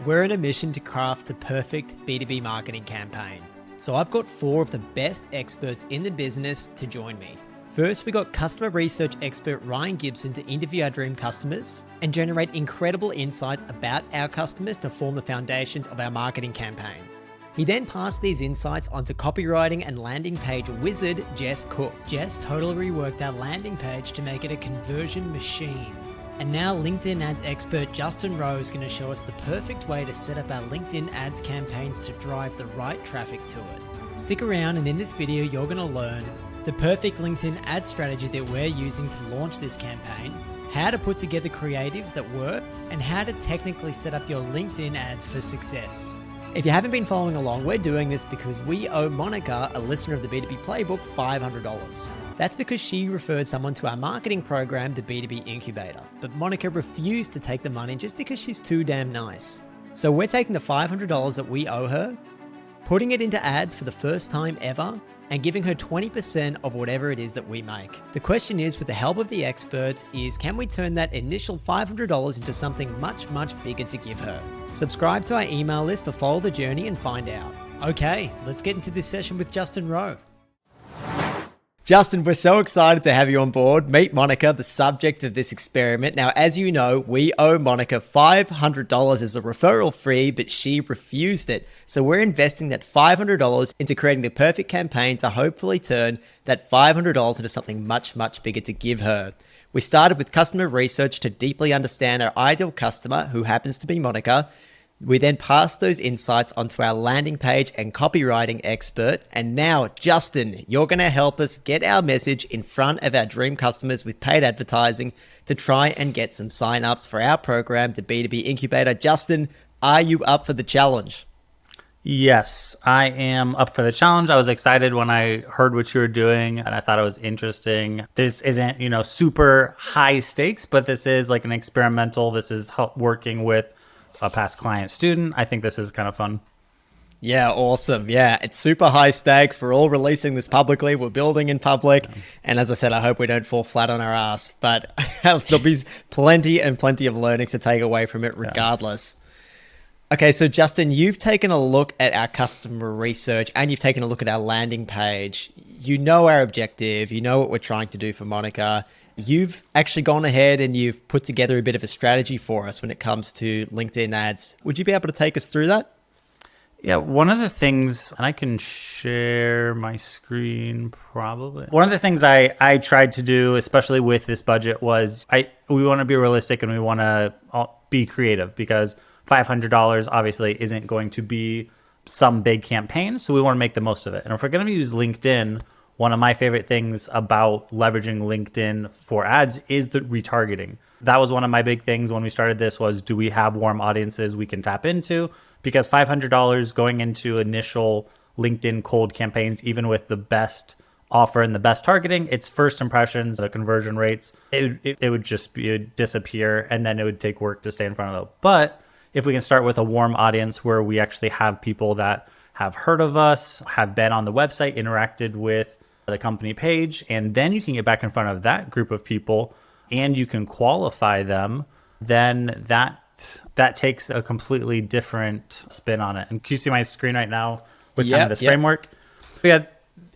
we're in a mission to craft the perfect B2B marketing campaign. So I've got 4 of the best experts in the business to join me. First, we got customer research expert Ryan Gibson to interview our dream customers and generate incredible insights about our customers to form the foundations of our marketing campaign. He then passed these insights onto copywriting and landing page wizard Jess Cook. Jess totally reworked our landing page to make it a conversion machine. And now LinkedIn ads expert Justin Rowe is going to show us the perfect way to set up our LinkedIn ads campaigns to drive the right traffic to it. Stick around, and in this video you're going to learn the perfect LinkedIn ad strategy that we're using to launch this campaign, how to put together creatives that work, and how to technically set up your LinkedIn ads for success. If you haven't been following along, we're doing this because we owe Monica, a listener of the B2B Playbook, $500. That's because she referred someone to our marketing program, the B2B Incubator. But Monica refused to take the money just because she's too damn nice. So we're taking the $500 that we owe her, putting it into ads for the first time ever, and giving her 20% of whatever it is that we make. The question is, with the help of the experts, is can we turn that initial $500 into something much, much bigger to give her? Subscribe to our email list to follow the journey and find out. Okay, let's get into this session with Justin Rowe. Justin, we're so excited to have you on board. Meet Monica, the subject of this experiment. Now, as you know, we owe Monica $500 as a referral fee, but she refused it. So we're investing that $500 into creating the perfect campaign to hopefully turn that $500 into something much, much bigger to give her. We started with customer research to deeply understand our ideal customer, who happens to be Monica. We then passed those insights onto our landing page and copywriting expert. And now, Justin, you're going to help us get our message in front of our dream customers with paid advertising to try and get some signups for our program, the B2B Incubator. Justin, are you up for the challenge? Yes, I am up for the challenge. I was excited when I heard what you were doing, and I thought it was interesting. This isn't, super high stakes, but this is like an experimental. This is working with a past client student. I think this is kind of fun. Yeah, awesome. Yeah, it's super high stakes. We're all releasing this publicly. We're building in public. Yeah. And as I said, I hope we don't fall flat on our ass, but there'll be plenty of learnings to take away from it regardless. Yeah. Okay, so Justin, you've taken a look at our customer research and you've taken a look at our landing page. You know our objective. You know what we're trying to do for Monica. You've actually gone ahead and you've put together a bit of a strategy for us when it comes to LinkedIn ads. Would you be able to take us through that? Yeah, one of the things, and I can share my screen probably. One of the things I tried to do, especially with this budget, was we want to be realistic and we want to be creative, because $500 obviously isn't going to be some big campaign. So we want to make the most of it. And if we're going to use LinkedIn, one of my favorite things about leveraging LinkedIn for ads is the retargeting. That was one of my big things when we started this was, do we have warm audiences we can tap into? Because $500 going into initial LinkedIn cold campaigns, even with the best offer and the best targeting, it's first impressions, the conversion rates, it would just disappear, and then it would take work to stay in front of them. But if we can start with a warm audience where we actually have people that have heard of us, have been on the website, interacted with the company page, and then you can get back in front of that group of people and you can qualify them, then that takes a completely different spin on it. And can you see my screen right now with this framework? Yeah.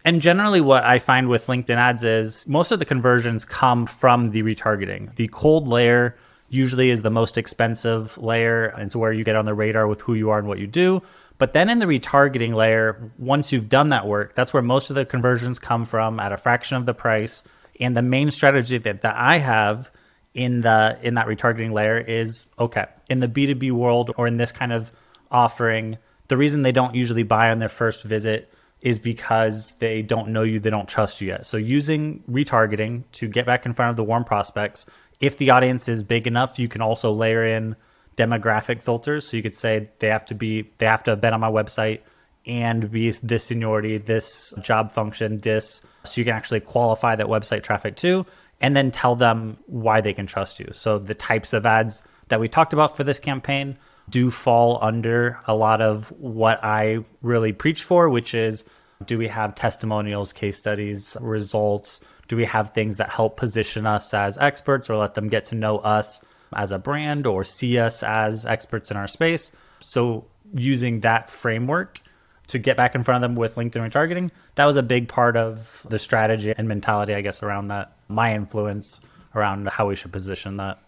And generally what I find with LinkedIn ads is most of the conversions come from the retargeting. The cold layer usually is the most expensive layer, and it's where you get on the radar with who you are and what you do. But then in the retargeting layer, once you've done that work, that's where most of the conversions come from at a fraction of the price. And the main strategy that I have in that retargeting layer is, okay, in the B2B world or in this kind of offering, the reason they don't usually buy on their first visit is because they don't know you, they don't trust you yet. So using retargeting to get back in front of the warm prospects, if the audience is big enough, you can also layer in demographic filters. So you could say they have to have been on my website and be this seniority, this job function, this, so you can actually qualify that website traffic too, and then tell them why they can trust you. So the types of ads that we talked about for this campaign do fall under a lot of what I really preach for, which is, do we have testimonials, case studies, results? Do we have things that help position us as experts or let them get to know us as a brand or see us as experts in our space? So using that framework to get back in front of them with LinkedIn retargeting, that was a big part of the strategy and mentality, I guess, around that, my influence around how we should position that.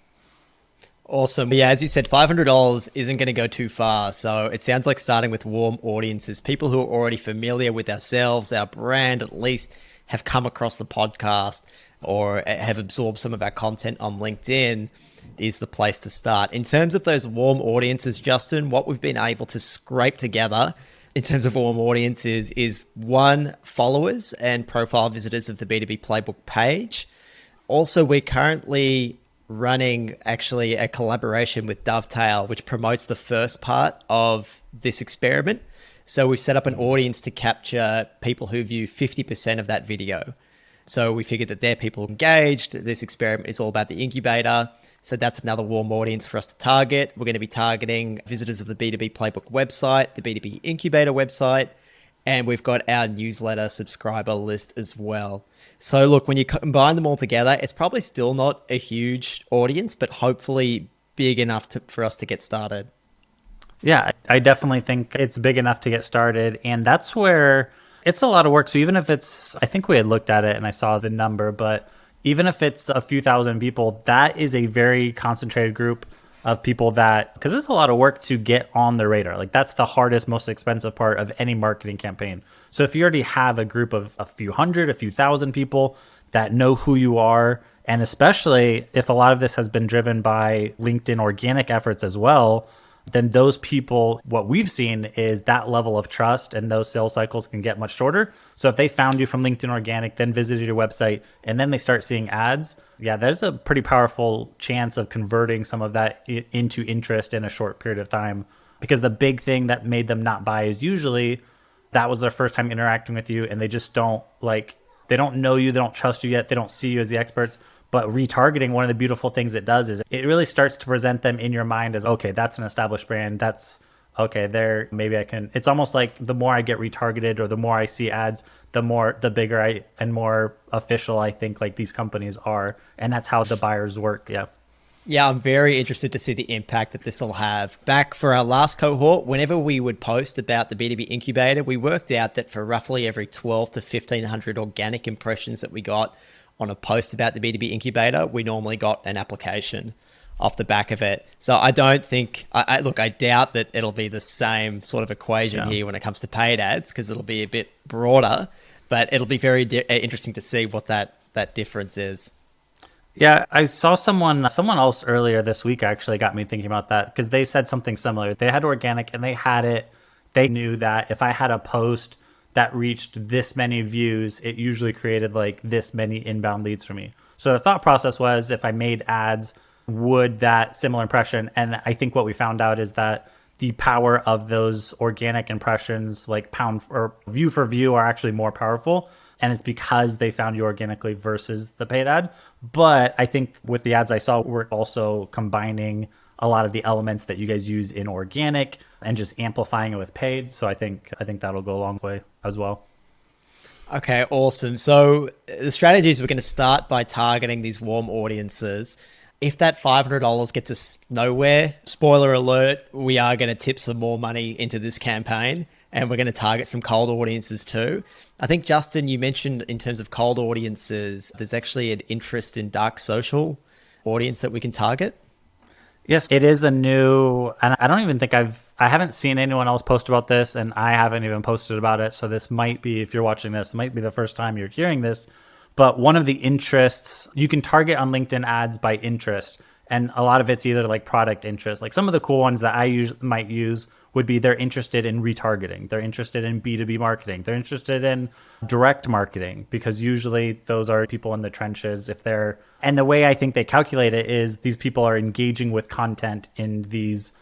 Awesome. Yeah, as you said, $500 isn't going to go too far. So it sounds like starting with warm audiences, people who are already familiar with ourselves, our brand, at least have come across the podcast or have absorbed some of our content on LinkedIn, is the place to start. In terms of those warm audiences, Justin, what we've been able to scrape together in terms of warm audiences is one, followers and profile visitors of the B2B Playbook page. Also, we're currently running actually a collaboration with Dovetail, which promotes the first part of this experiment. So we've set up an audience to capture people who view 50% of that video. So we figured that they're people engaged. This experiment is all about the incubator. So that's another warm audience for us to target. We're going to be targeting visitors of the B2B Playbook website, the B2B Incubator website, and we've got our newsletter subscriber list as well. So look, when you combine them all together, it's probably still not a huge audience, but hopefully big enough for us to get started. Yeah, I definitely think it's big enough to get started. And that's where it's a lot of work. So even if it's, I think we had looked at it and I saw the number, but even if it's a few thousand people, that is a very concentrated group of people that, because it's a lot of work to get on the radar. Like that's the hardest, most expensive part of any marketing campaign. So if you already have a group of a few hundred, a few thousand people that know who you are, and especially if a lot of this has been driven by LinkedIn organic efforts as well, then those people, what we've seen is that level of trust and those sales cycles can get much shorter. So if they found you from LinkedIn organic, then visited your website, and then they start seeing ads, yeah, there's a pretty powerful chance of converting some of that into interest in a short period of time. Because the big thing that made them not buy is usually that was their first time interacting with you and they just don't they don't know you, they don't trust you yet, they don't see you as the experts. But retargeting, one of the beautiful things it does is it really starts to present them in your mind as, okay, that's an established brand. That's okay. There, maybe I can. It's almost like the more I get retargeted or the more I see ads, the bigger and more official I think like these companies are, and that's how the buyers work. Yeah. Yeah, I'm very interested to see the impact that this will have. Back for our last cohort, whenever we would post about the B2B incubator, we worked out that for roughly every 12 to 1500 organic impressions that we got on a post about the B2B incubator, we normally got an application off the back of it. So I don't think, I doubt that it'll be the same sort of equation here when it comes to paid ads, because it'll be a bit broader, but it'll be very interesting to see what that difference is. Yeah, I saw someone else earlier this week actually got me thinking about that, because they said something similar. They had organic and they knew that if I had a post that reached this many views, it usually created like this many inbound leads for me. So the thought process was, if I made ads, would that similar impression? And I think what we found out is that the power of those organic impressions, like pound or view for view, are actually more powerful. And it's because they found you organically versus the paid ad. But I think with the ads I saw, we're also combining a lot of the elements that you guys use in organic and just amplifying it with paid. So I think that'll go a long way as well. Okay, awesome. So the strategy is we're going to start by targeting these warm audiences. If that $500 gets us nowhere, spoiler alert, we are going to tip some more money into this campaign, and we're going to target some cold audiences too. I think, Justin, you mentioned in terms of cold audiences, there's actually an interest in dark social audience that we can target. Yes, it is a new, and I don't even think I haven't seen anyone else post about this, and I haven't even posted about it. So this might be, if you're watching this, it might be the first time you're hearing this. But one of the interests, you can target on LinkedIn ads by interest. And a lot of it's either like product interest. Like some of the cool ones that I might use would be they're interested in retargeting. They're interested in B2B marketing. They're interested in direct marketing, because usually those are people in the trenches. And the way I think they calculate it is these people are engaging with content in these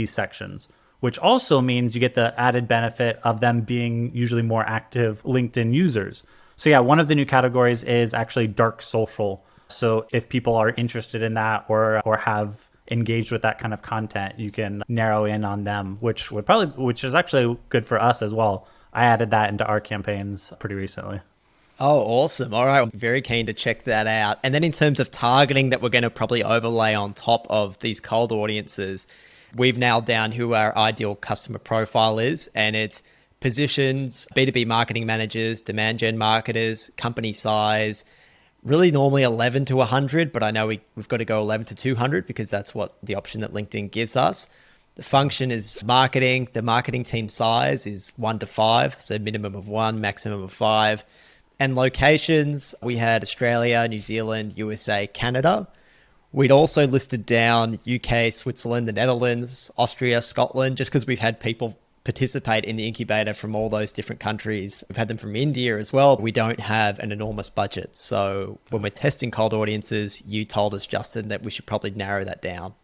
sections, which also means you get the added benefit of them being usually more active LinkedIn users. So yeah, one of the new categories is actually dark social. So if people are interested in that or have engaged with that kind of content, you can narrow in on them, which is actually good for us as well. I added that into our campaigns pretty recently. Oh, awesome. All right. I'm very keen to check that out. And then in terms of targeting that we're going to probably overlay on top of these cold audiences, we've nailed down who our ideal customer profile is, and it's positions, B2B marketing managers, demand gen marketers, company size, really normally 11 to 100, but I know we've got to go 11 to 200 because that's what the option that LinkedIn gives us. The function is marketing. The marketing team size is 1 to 5, so minimum of 1, maximum of 5. And locations, we had Australia, New Zealand, USA, Canada. We'd also listed down UK, Switzerland, the Netherlands, Austria, Scotland, just because we've had people participate in the incubator from all those different countries. We've had them from India as well. We don't have an enormous budget. So when we're testing cold audiences, you told us, Justin, that we should probably narrow that down.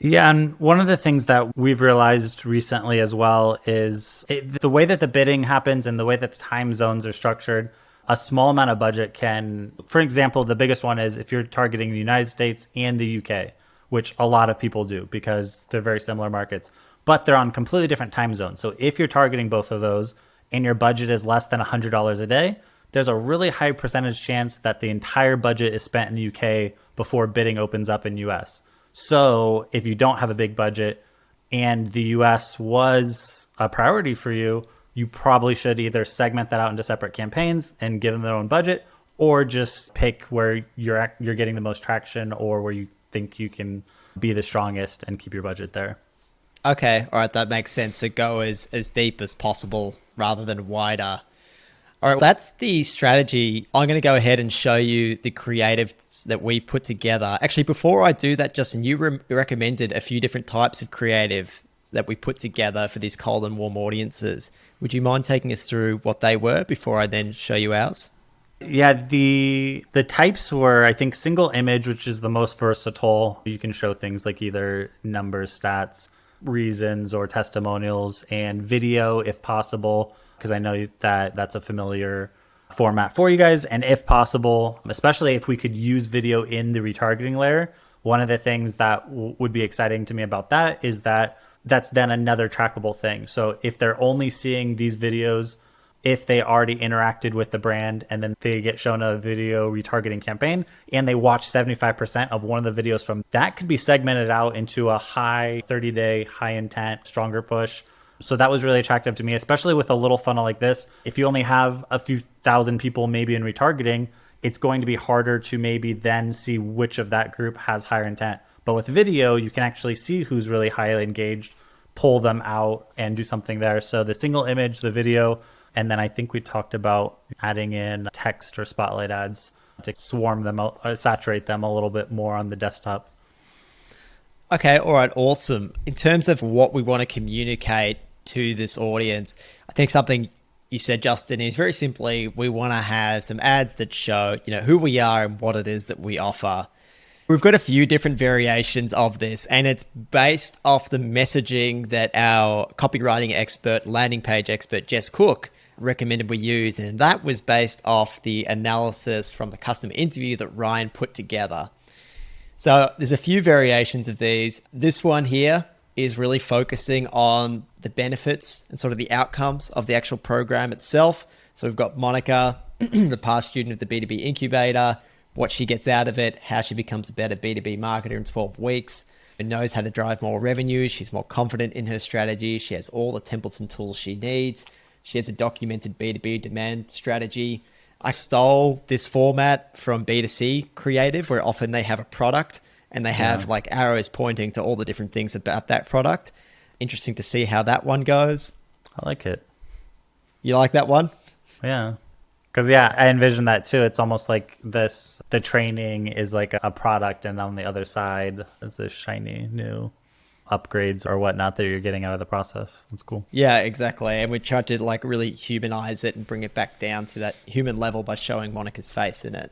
Yeah, and one of the things that we've realized recently as well is the way that the bidding happens and the way that the time zones are structured, a small amount of budget can, for example, the biggest one is if you're targeting the United States and the UK, which a lot of people do because they're very similar markets, but they're on completely different time zones. So if you're targeting both of those and your budget is less than $100 a day, there's a really high percentage chance that the entire budget is spent in the UK before bidding opens up in US. So if you don't have a big budget and the US was a priority for you, you probably should either segment that out into separate campaigns and give them their own budget, or just pick where you're getting the most traction or where you think you can be the strongest and keep your budget there. Okay, all right, that makes sense. So go as deep as possible rather than wider. All right, that's the strategy. I'm going to go ahead and show you the creatives that we've put together. Actually, before I do that, Justin, you recommended a few different types of creative that we put together for these cold and warm audiences. Would you mind taking us through what they were before I then show you ours? Yeah, the types were, I think, single image, which is the most versatile. You can show things like either numbers, stats, reasons, or testimonials, and video if possible, because I know that that's a familiar format for you guys. And if possible, especially if we could use video in the retargeting layer, one of the things that would be exciting to me about that is that that's then another trackable thing. So if they're only seeing these videos if they already interacted with the brand and then they get shown a video retargeting campaign and they watch 75% of one of the videos from that, could be segmented out into a high 30-day, high intent, stronger push. So that was really attractive to me, especially with a little funnel like this. If you only have a few thousand people maybe in retargeting, it's going to be harder to maybe then see which of that group has higher intent. But with video, you can actually see who's really highly engaged, pull them out and do something there. So the single image, the video, and then I think we talked about adding in text or spotlight ads to swarm them, saturate them a little bit more on the desktop. Okay, all right, awesome. In terms of what we want to communicate to this audience, I think something you said, Justin, is very simply, we want to have some ads that show, who we are and what it is that we offer. We've got a few different variations of this, and it's based off the messaging that our copywriting expert, landing page expert, Jess Cook, recommended we use. And that was based off the analysis from the customer interview that Ryan put together. So there's a few variations of these. This one here is really focusing on the benefits and sort of the outcomes of the actual program itself. So we've got Monica, the past student of the B2B incubator, what she gets out of it, how she becomes a better B2B marketer in 12 weeks, and knows how to drive more revenue. She's more confident in her strategy. She has all the templates and tools she needs. She has a documented B2B demand strategy. I stole this format from B2C creative, where often they have a product and they have like arrows pointing to all the different things about that product. Interesting to see how that one goes. I like it. You like that one? Yeah. Because, I envision that too. It's almost like this, the training is like a product, and on the other side is this shiny new upgrades or whatnot that you're getting out of the process. That's cool. Yeah, exactly. And we tried to like really humanize it and bring it back down to that human level by showing Monica's face in it.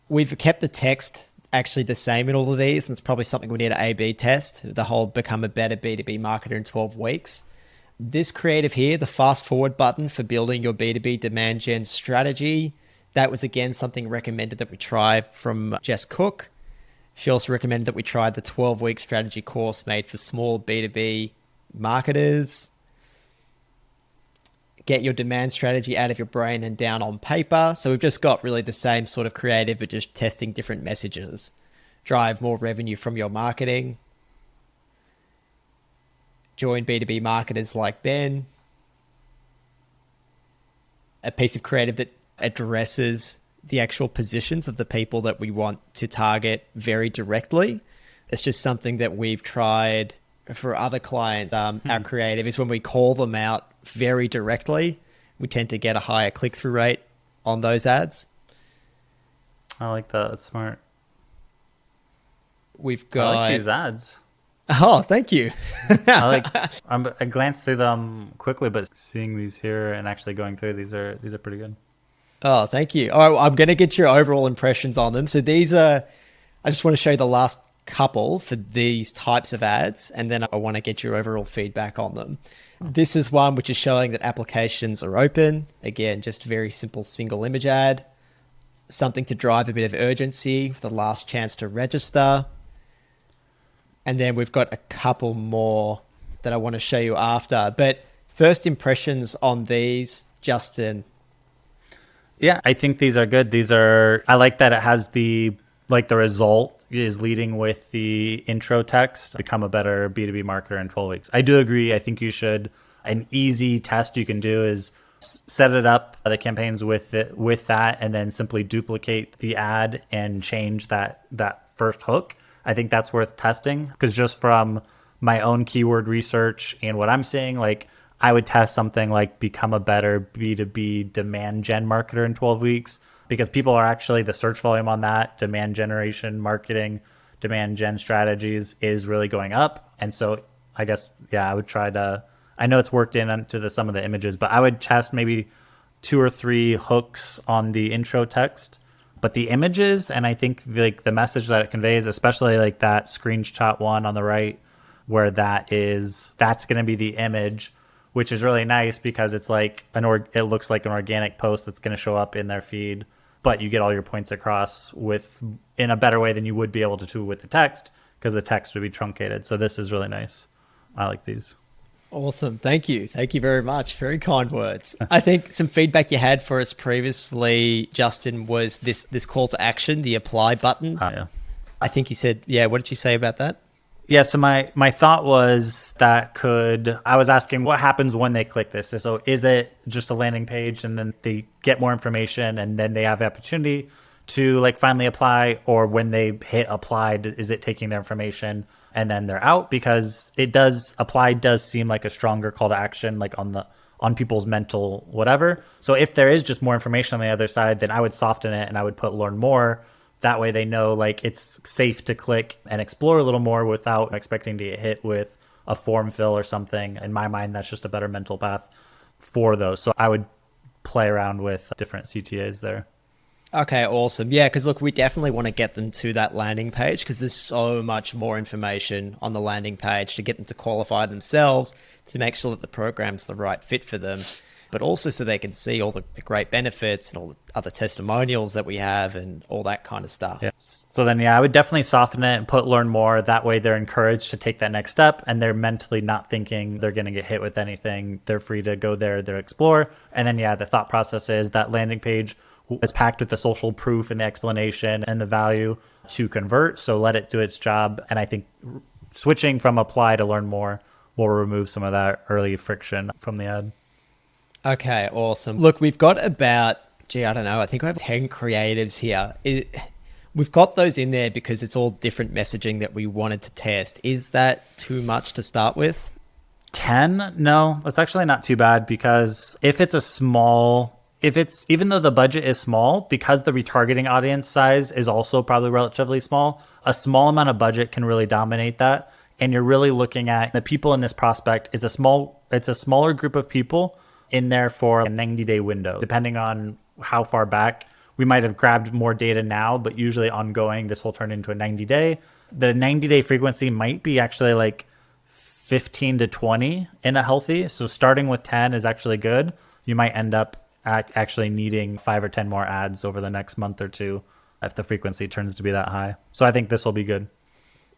We've kept the text actually the same in all of these, and it's probably something we need to A/B test, the whole become a better B2B marketer in 12 weeks. This creative here, the fast forward button for building your B2B demand gen strategy, that was again something recommended that we try from Jess Cook. She also recommended that we try the 12-week strategy course made for small B2B marketers. Get your demand strategy out of your brain and down on paper. So we've just got really the same sort of creative, but just testing different messages. Drive more revenue from your marketing. join B2B marketers like Ben, a piece of creative that addresses the actual positions of the people that we want to target very directly. It's just something that we've tried for other clients. Our creative is when we call them out very directly, we tend to get a higher click-through rate on those ads. I like that. That's smart. We've got... I like these ads. Oh, thank you. I glanced through them quickly, but seeing these here and actually going through these are pretty good. Oh, thank you. All right, I'm going to get your overall impressions on them. So these are, I just want to show you the last couple for these types of ads, and then I want to get your overall feedback on them. This is one which is showing that applications are open. Again, just very simple single image ad. Something to drive a bit of urgency, the last chance to register. And then we've got a couple more that I want to show you after. But first impressions on these, Justin. Yeah, I think these are good. I like that it has the result is leading with the intro text, become a better B2B marketer in 12 weeks. I do agree. I think an easy test you can do is set it up, the campaigns with that, and then simply duplicate the ad and change that first hook. I think that's worth testing, because just from my own keyword research and what I'm seeing, like I would test something like become a better B2B demand gen marketer in 12 weeks, because people are actually, the search volume on that demand generation marketing, demand gen strategies is really going up. And so I guess, yeah, I would try to, I know it's worked into some of the images, but I would test maybe 2 or 3 hooks on the intro text. But the images, and I think like the message that it conveys, especially like that screenshot one on the right, where that's going to be the image, which is really nice because it's like it looks like an organic post that's going to show up in their feed, but you get all your points across in a better way than you would be able to with the text, because the text would be truncated. So this is really nice. I like these. Awesome. Thank you. Thank you very much. Very kind words. I think some feedback you had for us previously, Justin, was this call to action, the apply button. Yeah. I think you said, yeah, what did you say about that? Yeah, so my thought was I was asking what happens when they click this. So is it just a landing page and then they get more information and then they have the opportunity to like finally apply, or when they hit apply, is it taking their information and then they're out? Because apply does seem like a stronger call to action, like on people's mental whatever. So if there is just more information on the other side, then I would soften it and I would put learn more. That way they know like it's safe to click and explore a little more without expecting to get hit with a form fill or something. In my mind, that's just a better mental path for those. So I would play around with different CTAs there. Okay, awesome. Yeah, because look, we definitely want to get them to that landing page, because there's so much more information on the landing page to get them to qualify themselves, to make sure that the program's the right fit for them, but also so they can see all the great benefits and all the other testimonials that we have and all that kind of stuff. Yeah. So then, yeah, I would definitely soften it and put learn more. That way they're encouraged to take that next step and they're mentally not thinking they're going to get hit with anything. They're free to go there, they're explore. And then, yeah, the thought process is that landing page is packed with the social proof and the explanation and the value to convert. So let it do its job. And I think switching from apply to learn more will remove some of that early friction from the ad. Okay, awesome. Look, we've got about, I don't know, I think we have 10 creatives here. We've got those in there because it's all different messaging that we wanted to test. Is that too much to start with? 10? No, it's actually not too bad, because even though the budget is small, because the retargeting audience size is also probably relatively small, a small amount of budget can really dominate that. And you're really looking at the people in this prospect. It's a smaller group of people in there for a 90-day window. Depending on how far back, we might have grabbed more data now, but usually ongoing, this will turn into a 90-day. The 90-day frequency might be actually like 15 to 20 in a healthy. So starting with 10 is actually good. You might end up actually needing 5 or 10 more ads over the next month or two if the frequency turns to be that high. So I think this will be good.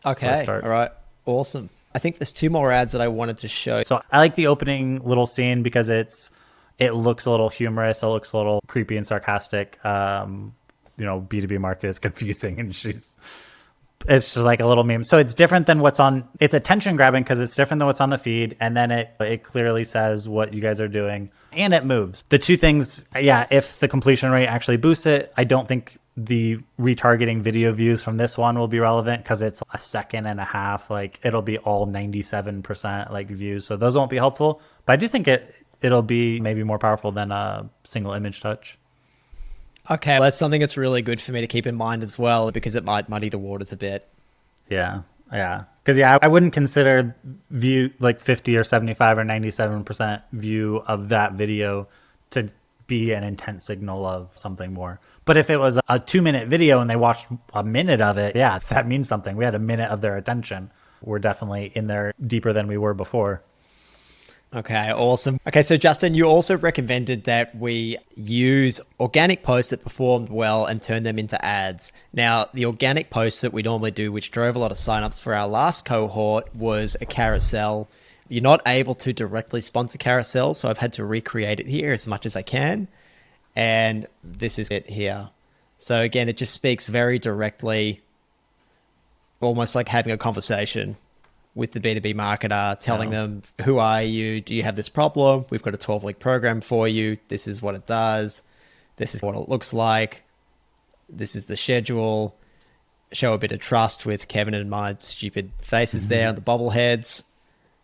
Okay. All right. Awesome. I think there's 2 more ads that I wanted to show. So I like the opening little scene because it looks a little humorous. It looks a little creepy and sarcastic. B2B market is confusing, and she's It's just like a little meme. So it's different than it's attention grabbing because it's different than what's on the feed. And then it clearly says what you guys are doing and it moves. The two things, yeah, if the completion rate actually boosts it, I don't think the retargeting video views from this one will be relevant because it's a second and a half. Like it'll be all 97% like views. So those won't be helpful. But I do think it'll be maybe more powerful than a single image touch. Okay, well, that's something that's really good for me to keep in mind as well, because it might muddy the waters a bit. Yeah. Because I wouldn't consider view like 50 or 75 or 97% view of that video to be an intent signal of something more. But if it was a 2-minute video and they watched a minute of it, yeah, that means something. We had a minute of their attention. We're definitely in there deeper than we were before. Okay, awesome. Okay, so Justin, you also recommended that we use organic posts that performed well and turn them into ads. Now, the organic posts that we normally do, which drove a lot of signups for our last cohort, was a carousel. You're not able to directly sponsor carousel, so I've had to recreate it here as much as I can. And this is it here. So again, it just speaks very directly, almost like having a conversation with the B2B marketer, telling them, who are you? Do you have this problem? We've got a 12-week program for you. This is what it does. This is what it looks like. This is the schedule. Show a bit of trust with Kevin and my stupid faces there on the bobbleheads.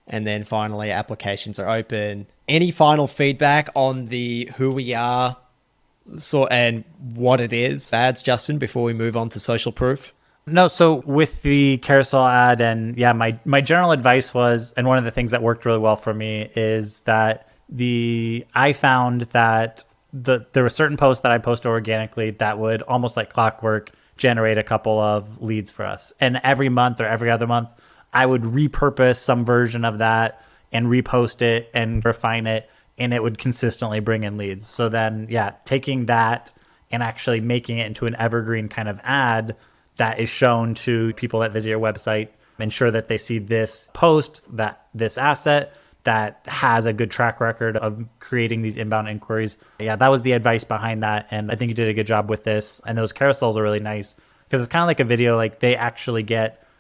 And then finally, applications are open. Any final feedback on the who we are and what it is, ads, Justin, before we move on to social proof? No, so with the carousel ad and yeah, my general advice was, and one of the things that worked really well for me is that I found that there were certain posts that I post organically that would almost like clockwork generate a couple of leads for us. And every month or every other month, I would repurpose some version of that and repost it and refine it, and it would consistently bring in leads. So then, yeah, taking that and actually making it into an evergreen kind of ad that is shown to people that visit your website, ensure that they see this post, that this asset that has a good track record of creating these inbound inquiries. Yeah, that was the advice behind that. And I think you did a good job with this. And those carousels are really nice because it's kind of like a video, like they actually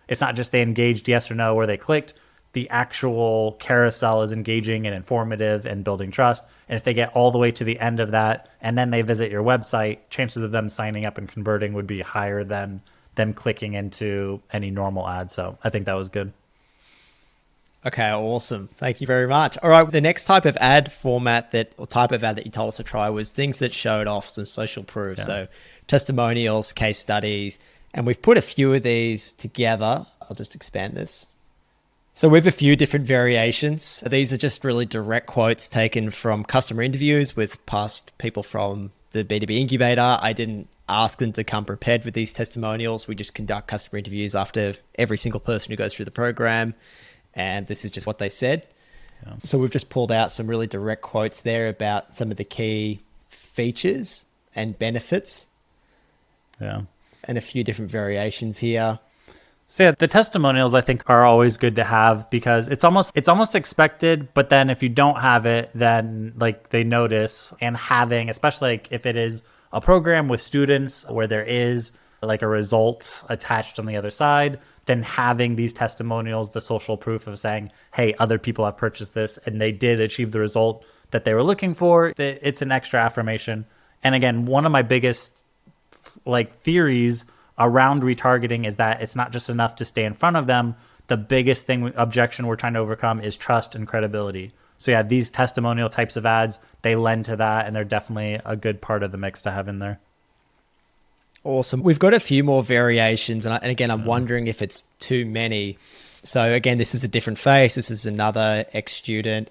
it's not just they engaged yes or no or they clicked. The actual carousel is engaging and informative and building trust. And if they get all the way to the end of that and then they visit your website, chances of them signing up and converting would be higher than them clicking into any normal ad. So I think that was good. Okay, awesome. Thank you very much. All right, the next type of ad format type of ad that you told us to try was things that showed off some social proof. Yeah. So testimonials, case studies, and we've put a few of these together. I'll just expand this. So we have a few different variations. These are just really direct quotes taken from customer interviews with past people from the B2B incubator. I didn't ask them to come prepared with these testimonials. We just conduct customer interviews after every single person who goes through the program. And this is just what they said. Yeah. So we've just pulled out some really direct quotes there about some of the key features and benefits. Yeah. And a few different variations here. So yeah, the testimonials I think are always good to have because it's almost expected, but then if you don't have it, then like they notice. And having, especially like if it is a program with students where there is like a result attached on the other side, then having these testimonials, the social proof of saying, hey, other people have purchased this and they did achieve the result that they were looking for, it's an extra affirmation. And again, one of my biggest like theories around retargeting is that it's not just enough to stay in front of them. The biggest objection we're trying to overcome is trust and credibility. So yeah, these testimonial types of ads, they lend to that, and they're definitely a good part of the mix to have in there. Awesome. We've got a few more variations, and again, I'm wondering if it's too many. So again, this is a different face. This is another ex-student.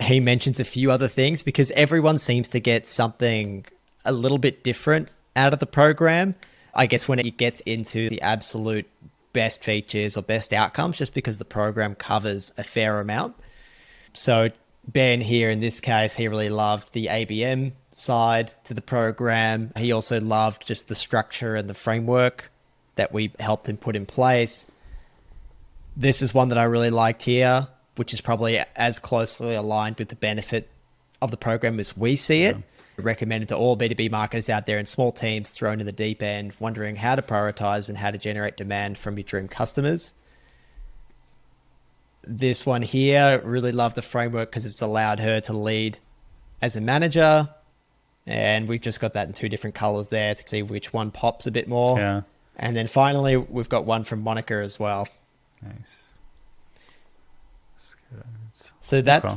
He mentions a few other things because everyone seems to get something a little bit different out of the program. I guess when it gets into the absolute best features or best outcomes, just because the program covers a fair amount. So Ben here, in this case, he really loved the ABM side to the program. He also loved just the structure and the framework that we helped him put in place. This is one that I really liked here, which is probably as closely aligned with the benefit of the program as we see it. recommended to all B2B marketers out there in small teams thrown in the deep end, wondering how to prioritize and how to generate demand from your dream customers. This one here, really love the framework because it's allowed her to lead as a manager. And we've just got that in 2 different colors there to see which one pops a bit more. Yeah. And then finally, we've got one from Monica as well. Nice. So that's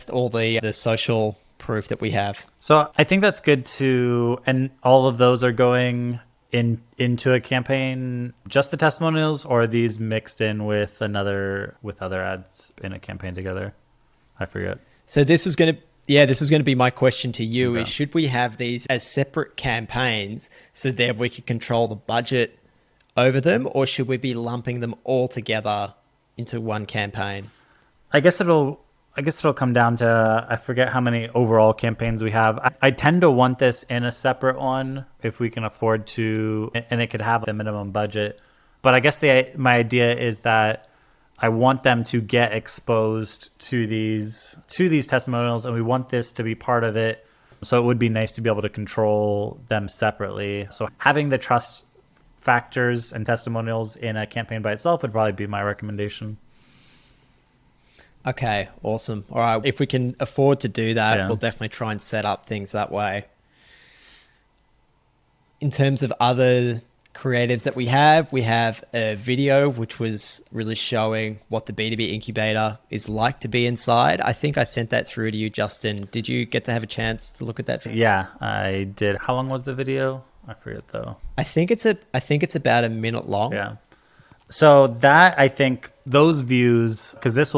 all the social proof that we have. So I think that's good too. And all of those are going into a campaign, just the testimonials, or are these mixed in with other ads in a campaign together? I forget. So this was going to be my question to you, Okay. is should we have these as separate campaigns so that we can control the budget over them, or should we be lumping them all together into one campaign? I guess it'll come down to, I forget how many overall campaigns we have. I tend to want this in a separate one if we can afford to, and it could have the minimum budget. But I guess my idea is that I want them to get exposed to these testimonials, and we want this to be part of it. So it would be nice to be able to control them separately. So having the trust factors and testimonials in a campaign by itself would probably be my recommendation. Okay, awesome. All right, if we can afford to do that, we'll definitely try and set up things that way. In terms of other creatives that we have a video which was really showing what the B2B incubator is like to be inside. I think I sent that through to you, Justin. Did you get to have a chance to look at that video? Yeah, I did. How long was the video? I forget though. I think it's about a minute long. Yeah. So that, I think those views, because this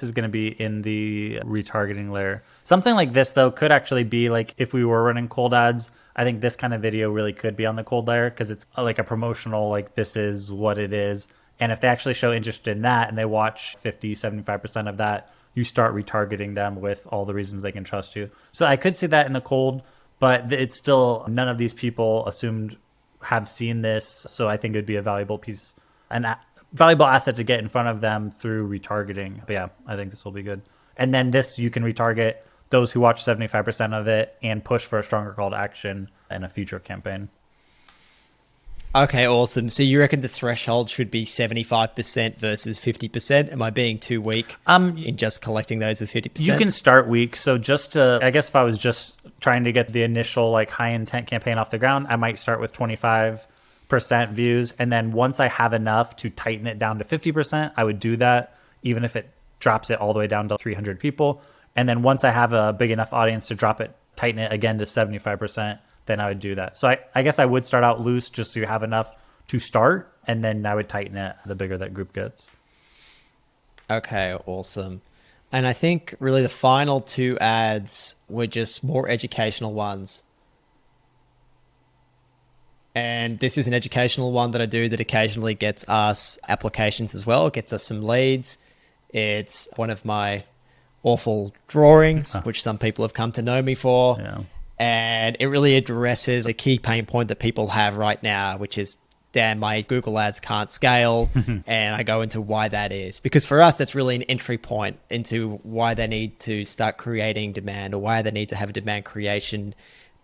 is going to be in the retargeting layer. Something like this though could actually be like, if we were running cold ads, I think this kind of video really could be on the cold layer because it's like a promotional, like this is what it is. And if they actually show interest in that and they watch 50-75% of that, you start retargeting them with all the reasons they can trust you. So I could see that in the cold, but it's still, none of these people assumed have seen this. So I think it would be a valuable piece, valuable asset to get in front of them through retargeting. But yeah, I think this will be good. And then this, you can retarget those who watch 75% of it and push for a stronger call to action in a future campaign. Okay, awesome. So you reckon the threshold should be 75% versus 50%? Am I being too weak in just collecting those with 50%? You can start weak. So I guess if I was just trying to get the initial like high intent campaign off the ground, I might start with 25% views. And then once I have enough to tighten it down to 50%, I would do that, even if it drops it all the way down to 300 people. And then once I have a big enough audience to tighten it again to 75%, then I would do that. So I guess I would start out loose just so you have enough to start, and then I would tighten it the bigger that group gets. Okay, awesome. And I think really the final 2 ads were just more educational ones. And this is an educational one that I do that occasionally gets us applications as well. It gets us some leads. It's one of my awful drawings, which some people have come to know me for. Yeah. And it really addresses a key pain point that people have right now, which is, damn, my Google ads can't scale. And I go into why that is. Because for us, that's really an entry point into why they need to start creating demand, or why they need to have a demand creation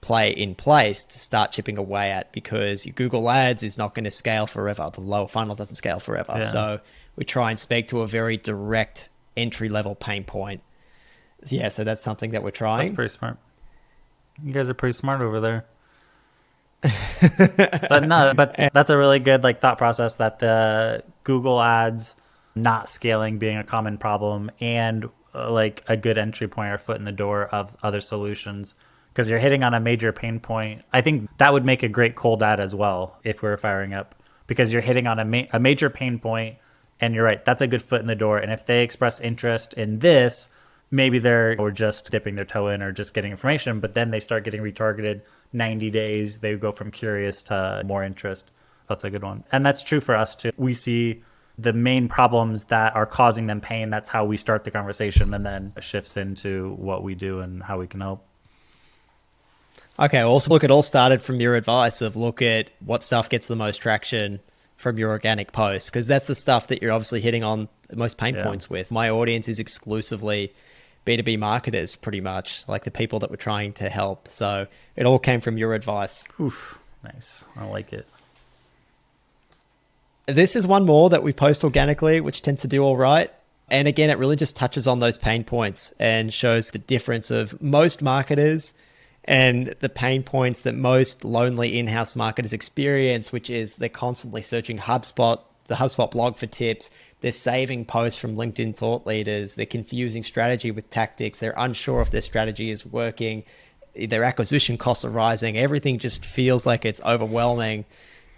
play in place to start chipping away at, because your Google ads is not going to scale forever. The lower funnel doesn't scale forever. Yeah. So we try and speak to a very direct entry level pain point. Yeah, so that's something that we're trying. That's pretty smart. You guys are pretty smart over there. but that's a really good like thought process, that the Google ads not scaling being a common problem, and like a good entry point or foot in the door of other solutions, because you're hitting on a major pain point. I think that would make a great cold ad as well if we were firing up, because you're hitting on a major pain point, and you're right, that's a good foot in the door. And if they express interest in this, maybe they're or just dipping their toe in or just getting information, but then they start getting retargeted 90 days. They go from curious to more interest. That's a good one. And that's true for us too. We see the main problems that are causing them pain. That's how we start the conversation, and then it shifts into what we do and how we can help. Okay, also look, it all started from your advice of look at what stuff gets the most traction from your organic posts, because that's the stuff that you're obviously hitting on the most pain points with. My audience is exclusively B2B marketers, pretty much, like the people that we're trying to help. So it all came from your advice. Oof, nice. I like it. This is one more that we post organically, which tends to do all right. And again, it really just touches on those pain points and shows the difference of most marketers and the pain points that most lonely in-house marketers experience, which is they're constantly searching HubSpot, the HubSpot blog for tips. They're saving posts from LinkedIn thought leaders. They're confusing strategy with tactics. They're unsure if their strategy is working. Their acquisition costs are rising. Everything just feels like it's overwhelming.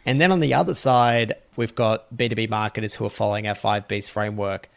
And then on the other side, we've got B2B marketers who are following our 5Bs framework.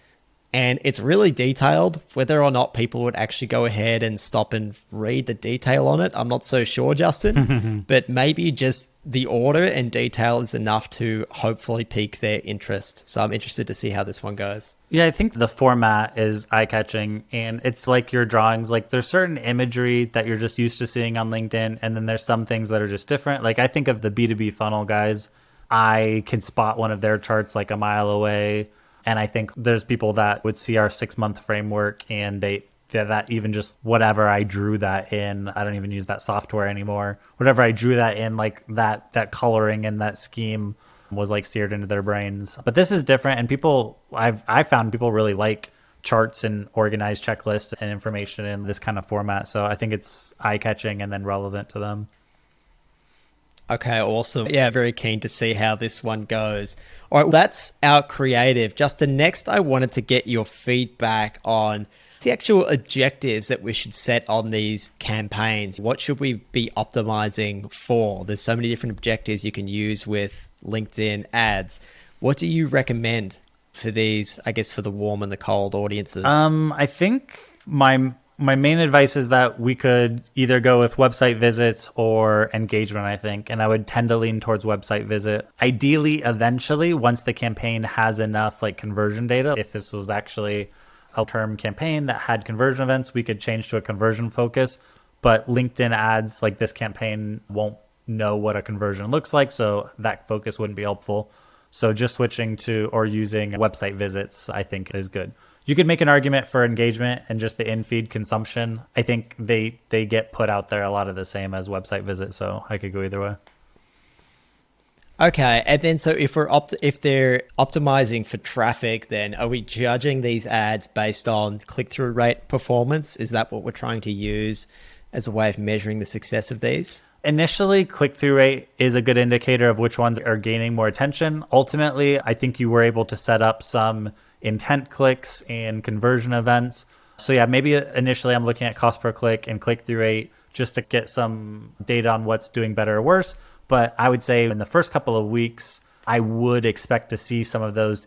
And it's really detailed. Whether or not people would actually go ahead and stop and read the detail on it, I'm not so sure, Justin. But maybe just the order and detail is enough to hopefully pique their interest. So I'm interested to see how this one goes. Yeah, I think the format is eye-catching, and it's like your drawings. Like there's certain imagery that you're just used to seeing on LinkedIn, and then there's some things that are just different. Like I think of the B2B funnel guys. I can spot one of their charts like a mile away. And I think there's people that would see our 6-month framework and that even just whatever I drew that in, I don't even use that software anymore. Whatever I drew that in, like that coloring and that scheme was like seared into their brains. But this is different, and I've found people really like charts and organized checklists and information in this kind of format. So I think it's eye-catching and then relevant to them. Okay, awesome. Yeah, very keen to see how this one goes. All right, that's our creative. Justin, next I wanted to get your feedback on the actual objectives that we should set on these campaigns. What should we be optimizing for? There's so many different objectives you can use with LinkedIn ads. What do you recommend for these, I guess, for the warm and the cold audiences? I think my main advice is that we could either go with website visits or engagement, I think. And I would tend to lean towards website visit. Ideally, eventually, once the campaign has enough like conversion data, if this was actually a term campaign that had conversion events, we could change to a conversion focus. But LinkedIn ads like this campaign won't know what a conversion looks like. So that focus wouldn't be helpful. So just switching to or using website visits, I think is good. You could make an argument for engagement and just the in-feed consumption. I think they get put out there a lot of the same as website visits, so I could go either way. Okay, and then so if they're optimizing for traffic, then are we judging these ads based on click-through rate performance? Is that what we're trying to use as a way of measuring the success of these? Initially, click-through rate is a good indicator of which ones are gaining more attention. Ultimately, I think you were able to set up some intent clicks and conversion events. So yeah, maybe initially I'm looking at cost per click and click-through rate just to get some data on what's doing better or worse. But I would say in the first couple of weeks, I would expect to see some of those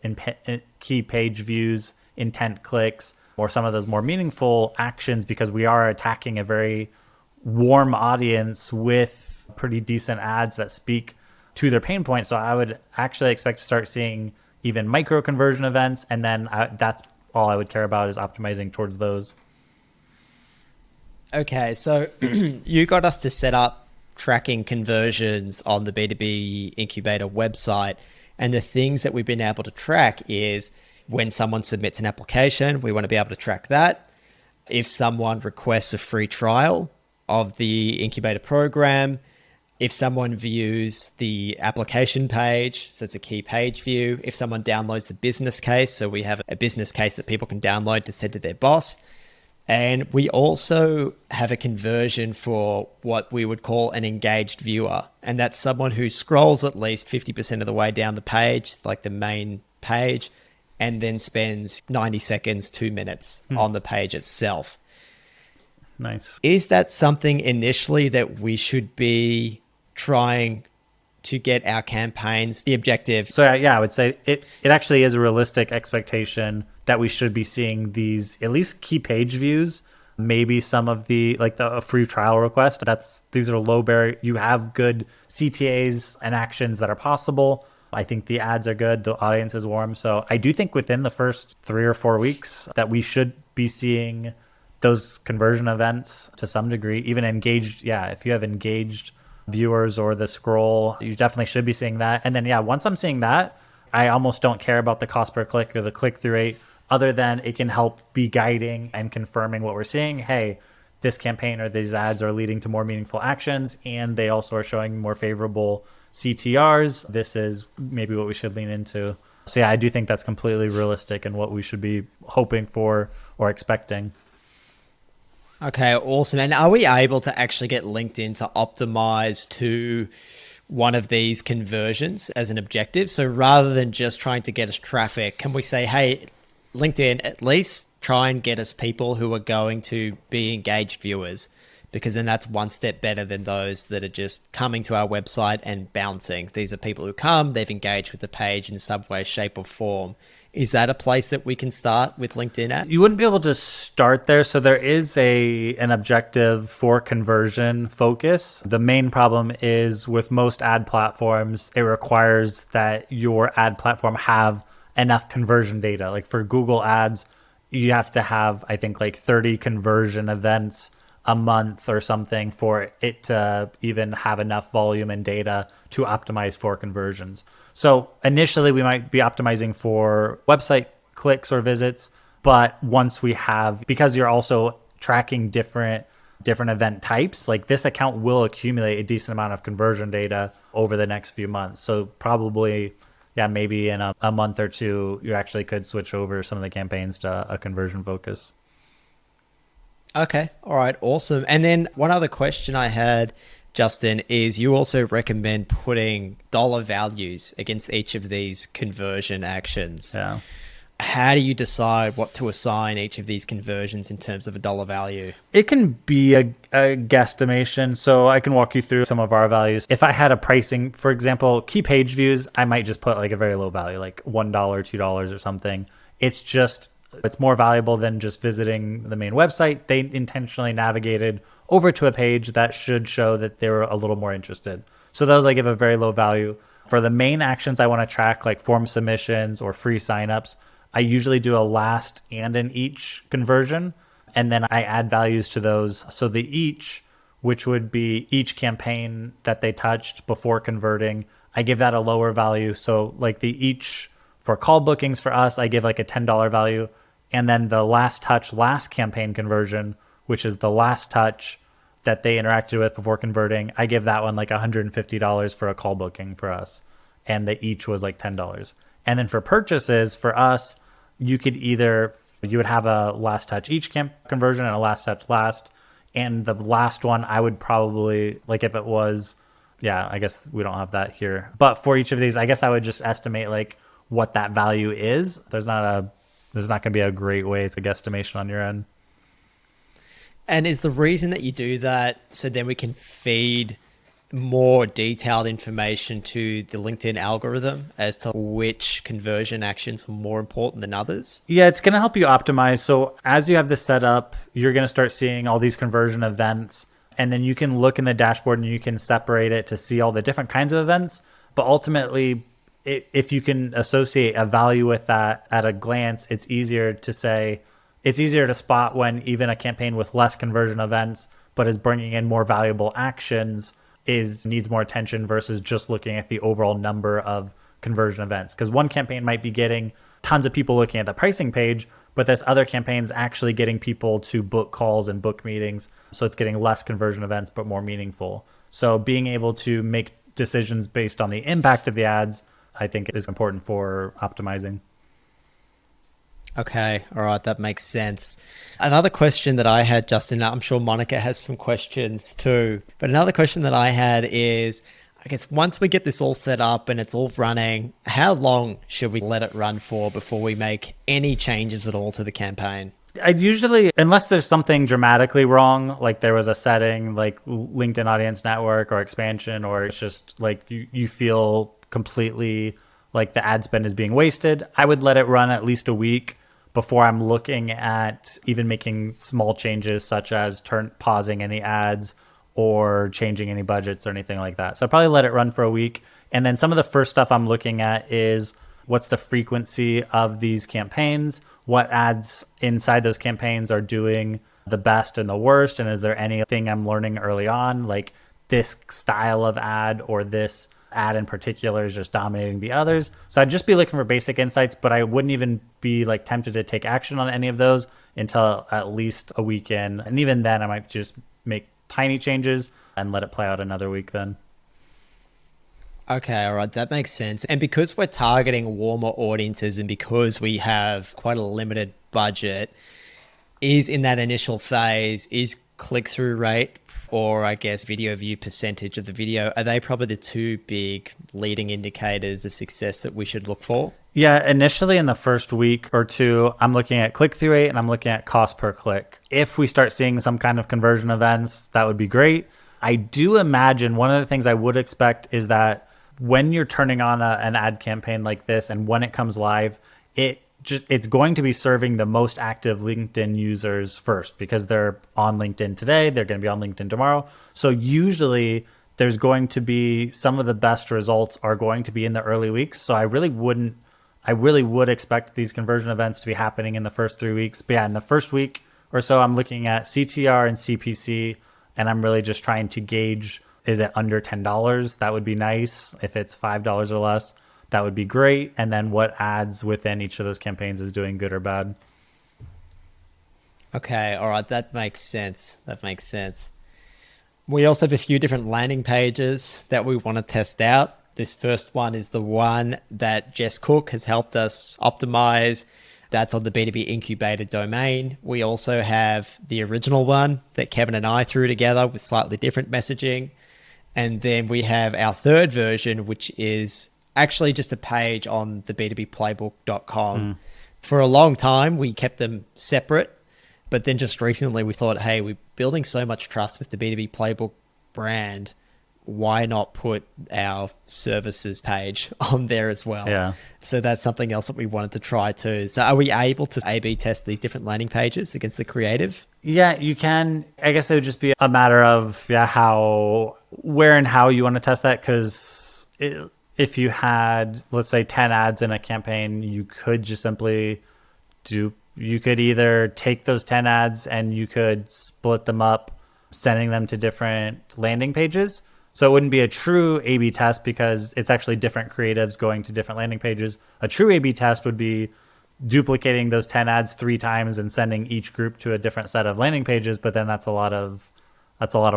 key page views, intent clicks, or some of those more meaningful actions, because we are attacking a very warm audience with pretty decent ads that speak to their pain points. So I would actually expect to start seeing even micro conversion events. And then that's all I would care about is optimizing towards those. Okay, so you got us to set up tracking conversions on the B2B Incubator website. And the things that we've been able to track is when someone submits an application, we want to be able to track that. If someone requests a free trial of the incubator program, if someone views the application page, so it's a key page view, if someone downloads the business case, so we have a business case that people can download to send to their boss. And we also have a conversion for what we would call an engaged viewer. And that's someone who scrolls at least 50% of the way down the page, like the main page, and then spends 90 seconds, 2 minutes on the page itself. Nice. Is that something initially that we should be trying to get our campaigns, the objective? So yeah, I would say it actually is a realistic expectation that we should be seeing these at least key page views, maybe some of the a free trial request. These are low barrier. You have good CTAs and actions that are possible. I think the ads are good. The audience is warm. So I do think within the first 3 or 4 weeks that we should be seeing those conversion events to some degree, even engaged. Yeah, if you have engaged viewers or the scroll, you definitely should be seeing that. And then, yeah, once I'm seeing that, I almost don't care about the cost per click or the click-through rate. other than it can help be guiding and confirming what we're seeing. Hey, this campaign or these ads are leading to more meaningful actions, and they also are showing more favorable CTRs. This is maybe what we should lean into. So yeah, I do think that's completely realistic and what we should be hoping for or expecting. Okay, awesome. And are we able to actually get LinkedIn to optimize to one of these conversions as an objective? So rather than just trying to get us traffic, can we say, hey, LinkedIn, at least try and get us people who are going to be engaged viewers, because then that's one step better than those that are just coming to our website and bouncing. These are people who come, they've engaged with the page in some way, shape, or form. Is that a place that we can start with LinkedIn at? You wouldn't be able to start there. So there is an objective for conversion focus. The main problem is with most ad platforms, it requires that your ad platform have enough conversion data. Like for Google Ads, you have to have, I think, like 30 conversion events a month or something for it to even have enough volume and data to optimize for conversions. So initially we might be optimizing for website clicks or visits, but once we have, because you're also tracking different event types, like this account will accumulate a decent amount of conversion data over the next few months. So probably, yeah, maybe in a month or two, you actually could switch over some of the campaigns to a conversion focus. Okay. All right. Awesome. And then one other question I had, Justin, is you also recommend putting dollar values against each of these conversion actions. Yeah. How do you decide what to assign each of these conversions in terms of a dollar value? It can be a guesstimation. So I can walk you through some of our values. If I had a pricing, for example, key page views, I might just put like a very low value, like $1, $2 or something. It's more valuable than just visiting the main website. They intentionally navigated over to a page that should show that they were a little more interested. So those I give a very low value. For the main actions I want to track, like form submissions or free signups, I usually do a last and an each conversion, and then I add values to those. So the each, which would be each campaign that they touched before converting, I give that a lower value. So like the each for call bookings for us, I give like a $10 value. And then the last touch, last campaign conversion, which is the last touch that they interacted with before converting, I give that one like $150 for a call booking for us. And the each was like $10. And then for purchases for us, you would have a last touch each conversion and a last touch last. And the last one, I would probably, like if it was, yeah, I guess we don't have that here. But for each of these, I guess I would just estimate like what that value is. There's not going to be a great way to guesstimation on your end. And is the reason that you do that so then we can feed more detailed information to the LinkedIn algorithm as to which conversion actions are more important than others? Yeah, it's going to help you optimize. So as you have this set up, you're going to start seeing all these conversion events, and then you can look in the dashboard and you can separate it to see all the different kinds of events. But ultimately, if you can associate a value with that at a glance, it's easier to spot when even a campaign with less conversion events, but is bringing in more valuable actions, needs more attention versus just looking at the overall number of conversion events. Because one campaign might be getting tons of people looking at the pricing page, but this other campaign's actually getting people to book calls and book meetings. So it's getting less conversion events, but more meaningful. So being able to make decisions based on the impact of the ads, I think is important for optimizing. Okay. All right. That makes sense. Another question that I had, Justin, I'm sure Monica has some questions too, but another question that I had is, I guess once we get this all set up and it's all running, how long should we let it run for before we make any changes at all to the campaign? I'd usually, unless there's something dramatically wrong, like there was a setting like LinkedIn Audience Network or expansion, or it's just like you feel completely like the ad spend is being wasted, I would let it run at least a week before I'm looking at even making small changes such as pausing any ads or changing any budgets or anything like that. So I'd probably let it run for a week. And then some of the first stuff I'm looking at is what's the frequency of these campaigns, what ads inside those campaigns are doing the best and the worst, and is there anything I'm learning early on, like this style of ad or this ad in particular is just dominating the others. So I'd just be looking for basic insights, but I wouldn't even be like tempted to take action on any of those until at least a week in. And even then I might just make tiny changes and let it play out another week then. Okay, all right, that makes sense. And because we're targeting warmer audiences and because we have quite a limited budget, is in that initial phase, is click-through rate or I guess video view percentage of the video, are they probably the two big leading indicators of success that we should look for? Yeah, initially in the first week or two, I'm looking at click-through rate and I'm looking at cost per click. If we start seeing some kind of conversion events, that would be great. I do imagine one of the things I would expect is that when you're turning on an ad campaign like this and when it comes live, it's going to be serving the most active LinkedIn users first because they're on LinkedIn today, they're going to be on LinkedIn tomorrow. So usually there's going to be some of the best results are going to be in the early weeks. So I really would expect these conversion events to be happening in the first 3 weeks. But yeah, in the first week or so, I'm looking at CTR and CPC, and I'm really just trying to gauge, is it under $10? That would be nice. If it's $5 or less, that would be great. And then what ads within each of those campaigns is doing good or bad. Okay, all right, that makes sense. That makes sense. We also have a few different landing pages that we want to test out. This first one is the one that Jess Cook has helped us optimize. That's on the B2B incubator domain. We also have the original one that Kevin and I threw together with slightly different messaging. And then we have our third version, which is actually just a page on the b2bplaybook.com. For a long time, we kept them separate. But then just recently we thought, hey, we're building so much trust with the B2B Playbook brand. Why not put our services page on there as well? Yeah. So that's something else that we wanted to try too. So are we able to A/B test these different landing pages against the creative? Yeah, you can. I guess it would just be a matter of where and how you want to test that. Because if you had, let's say, 10 ads in a campaign, you could just simply you could either take those 10 ads and you could split them up, sending them to different landing pages. So it wouldn't be a true A/B test because it's actually different creatives going to different landing pages. A true A/B test would be duplicating those 10 ads 3 times and sending each group to a different set of landing pages. But then that's a lot of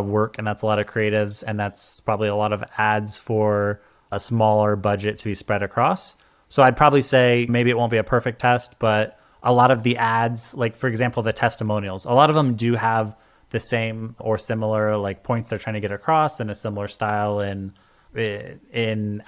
work, and that's a lot of creatives, and that's probably a lot of ads for a smaller budget to be spread across. So I'd probably say maybe it won't be a perfect test, but a lot of the ads, like for example, the testimonials, a lot of them do have the same or similar like points they're trying to get across in a similar style in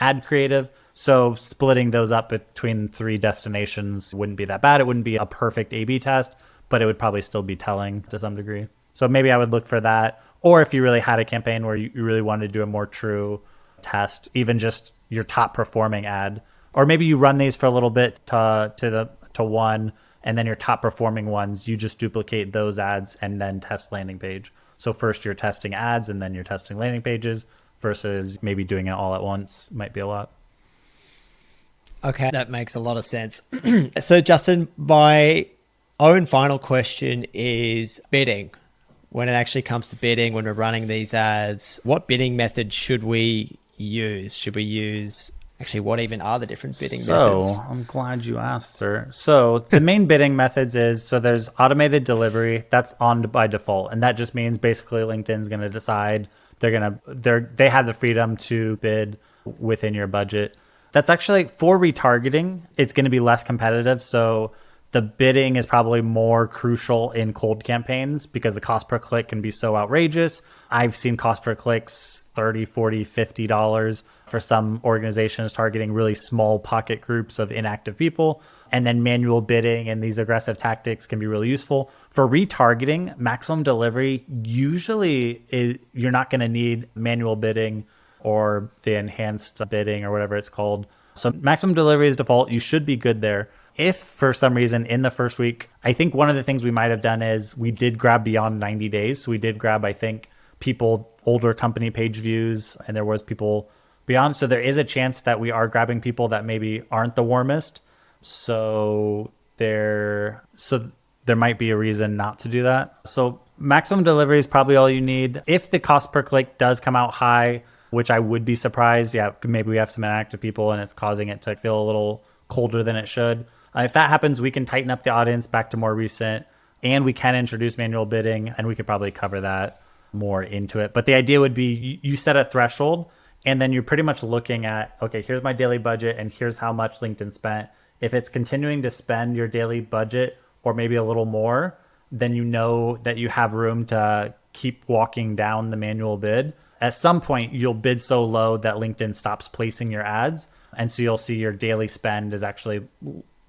ad creative. So splitting those up between 3 destinations wouldn't be that bad. It wouldn't be a perfect A/B test, but it would probably still be telling to some degree. So maybe I would look for that. Or if you really had a campaign where you really wanted to do a more true test, even just your top performing ad, or maybe you run these for a little bit to one, and then your top performing ones, you just duplicate those ads and then test landing page. So first you're testing ads and then you're testing landing pages versus maybe doing it all at once might be a lot. Okay, that makes a lot of sense. So Justin, my own final question is bidding. When it actually comes to bidding, when we're running these ads, what bidding method should we use? Should we use... Actually, what even are the different bidding methods? So I'm glad you asked, sir. So the main bidding methods there's automated delivery. That's on by default. And that just means basically LinkedIn's going to decide they have the freedom to bid within your budget. That's actually for retargeting. It's going to be less competitive. So the bidding is probably more crucial in cold campaigns because the cost per click can be so outrageous. I've seen cost per clicks $30, $40, $50 for some organizations targeting really small pocket groups of inactive people. And then manual bidding and these aggressive tactics can be really useful. For retargeting, maximum delivery, usually you're not going to need manual bidding or the enhanced bidding or whatever it's called. So maximum delivery is default. You should be good there. If for some reason in the first week, I think one of the things we might have done is we did grab beyond 90 days. So we did grab, I think, older company page views, and there was people beyond. So there is a chance that we are grabbing people that maybe aren't the warmest. So there might be a reason not to do that. So maximum delivery is probably all you need. If the cost per click does come out high, which I would be surprised. Yeah, maybe we have some inactive people and it's causing it to feel a little colder than it should. If that happens, we can tighten up the audience back to more recent, and we can introduce manual bidding, and we could probably cover that more into it. But the idea would be you set a threshold, and then you're pretty much looking at, okay, here's my daily budget and here's how much LinkedIn spent. If it's continuing to spend your daily budget or maybe a little more, then you know that you have room to keep walking down the manual bid. At some point, you'll bid so low that LinkedIn stops placing your ads. And so you'll see your daily spend is actually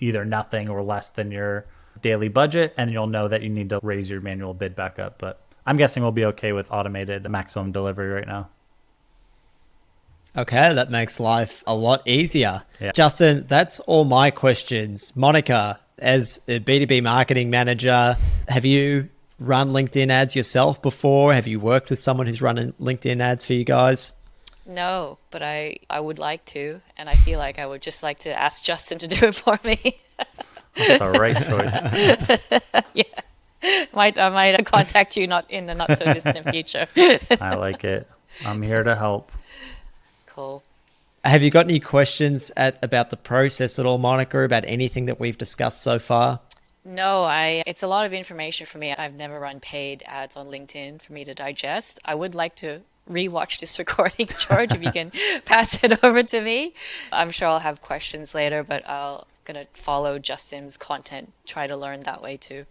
either nothing or less than your daily budget. And you'll know that you need to raise your manual bid back up. But I'm guessing we'll be okay with automated maximum delivery right now. Okay, that makes life a lot easier. Yeah. Justin, that's all my questions. Monica, as a B2B marketing manager, have you run LinkedIn ads yourself before? Have you worked with someone who's running LinkedIn ads for you guys? No, but I would like to, and I feel like I would just like to ask Justin to do it for me. That's the right choice. Yeah, I might contact you not in the not so distant future. I like it. I'm here to help. Cool. Have you got any questions about the process at all, Monica, about anything that we've discussed so far? No, it's a lot of information for me. I've never run paid ads on LinkedIn for me to digest. I would like to rewatch this recording, George, if you can pass it over to me. I'm sure I'll have questions later, but I'm going to follow Justin's content, try to learn that way too.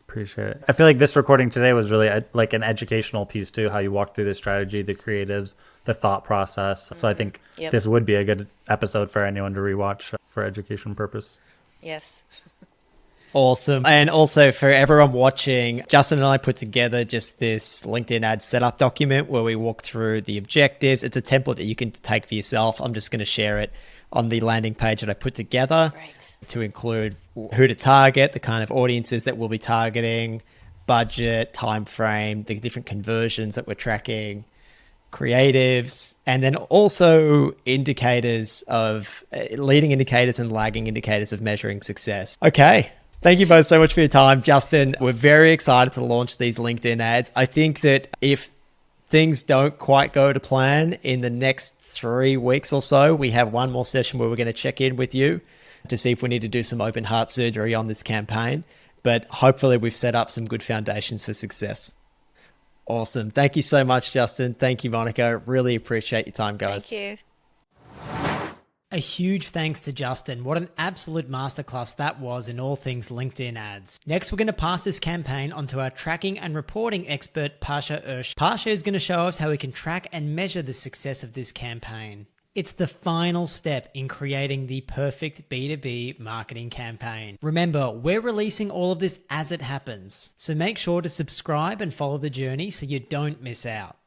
Appreciate it. I feel like this recording today was really like an educational piece too, how you walk through the strategy, the creatives, the thought process. So I think this would be a good episode for anyone to rewatch for education purpose. Yes. Awesome. And also for everyone watching, Justin and I put together just this LinkedIn ad setup document where we walk through the objectives. It's a template that you can take for yourself. I'm just going to share it on the landing page that I put together to include who to target, the kind of audiences that we'll be targeting, budget, time frame, the different conversions that we're tracking, creatives, and then also indicators of leading indicators and lagging indicators of measuring success. Okay. Thank you both so much for your time. Justin, we're very excited to launch these LinkedIn ads. I think that if things don't quite go to plan in the next 3 weeks or so, we have one more session where we're going to check in with you to see if we need to do some open heart surgery on this campaign. But hopefully we've set up some good foundations for success. Awesome. Thank you so much, Justin. Thank you, Monica. Really appreciate your time, guys. Thank you. A huge thanks to Justin. What an absolute masterclass that was in all things LinkedIn ads. Next, we're going to pass this campaign onto our tracking and reporting expert, Pasha Ursh. Pasha is going to show us how we can track and measure the success of this campaign. It's the final step in creating the perfect B2B marketing campaign. Remember, we're releasing all of this as it happens. So make sure to subscribe and follow the journey so you don't miss out.